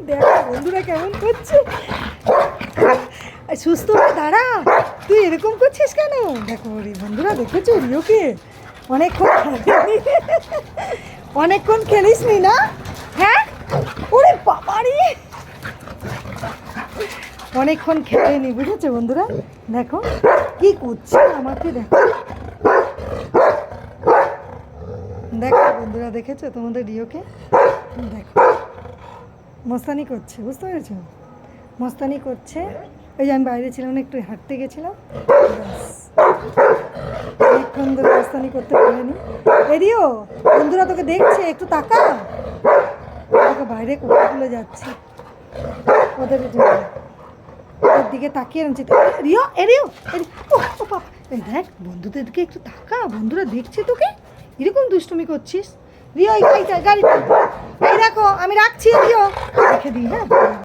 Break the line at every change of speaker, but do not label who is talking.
দেখো বন্ধুরা কেমন করছে। সুস্থ হয়ে দাঁড়া, তুই এরকম করছিস কেন? দেখো রে বন্ধুরা, দেখেছো রিওকে অনেকক্ষণ খেলিস নি না? হ্যাঁ, ওরে বাবারি, অনেকক্ষণ খেলেনি, বুঝেছো বন্ধুরা? দেখো কি করছে আমাকে, দেখো দেখো বন্ধুরা, দেখেছো তোমাদের রিওকে? দেখো মস্তানি করছে, বুঝতে পেরেছো? মস্তানি করছে। ওই যে আমি বাইরে ছিলাম না, একটু হাঁটতে গেছিলাম, অনেকক্ষণ ধরে মস্তানি করতে পারেনি। রিও, বন্ধুরা তোকে দেখছে, একটু তাকা, তোকে বাইরে কুকুরগুলো যাচ্ছে ওদের ওর দিকে তাকিয়ে রয়েছে। রিও, রিও, ও বাবা, এই দেখ বন্ধুদের দিকে একটু তাকা, বন্ধুরা দেখছে তোকে, এরকম দুষ্টুমি করছিস। রিও এই গাড়িটা, এই দেখো আমি রাখছি, রিও রেখে দিই, হ্যাঁ।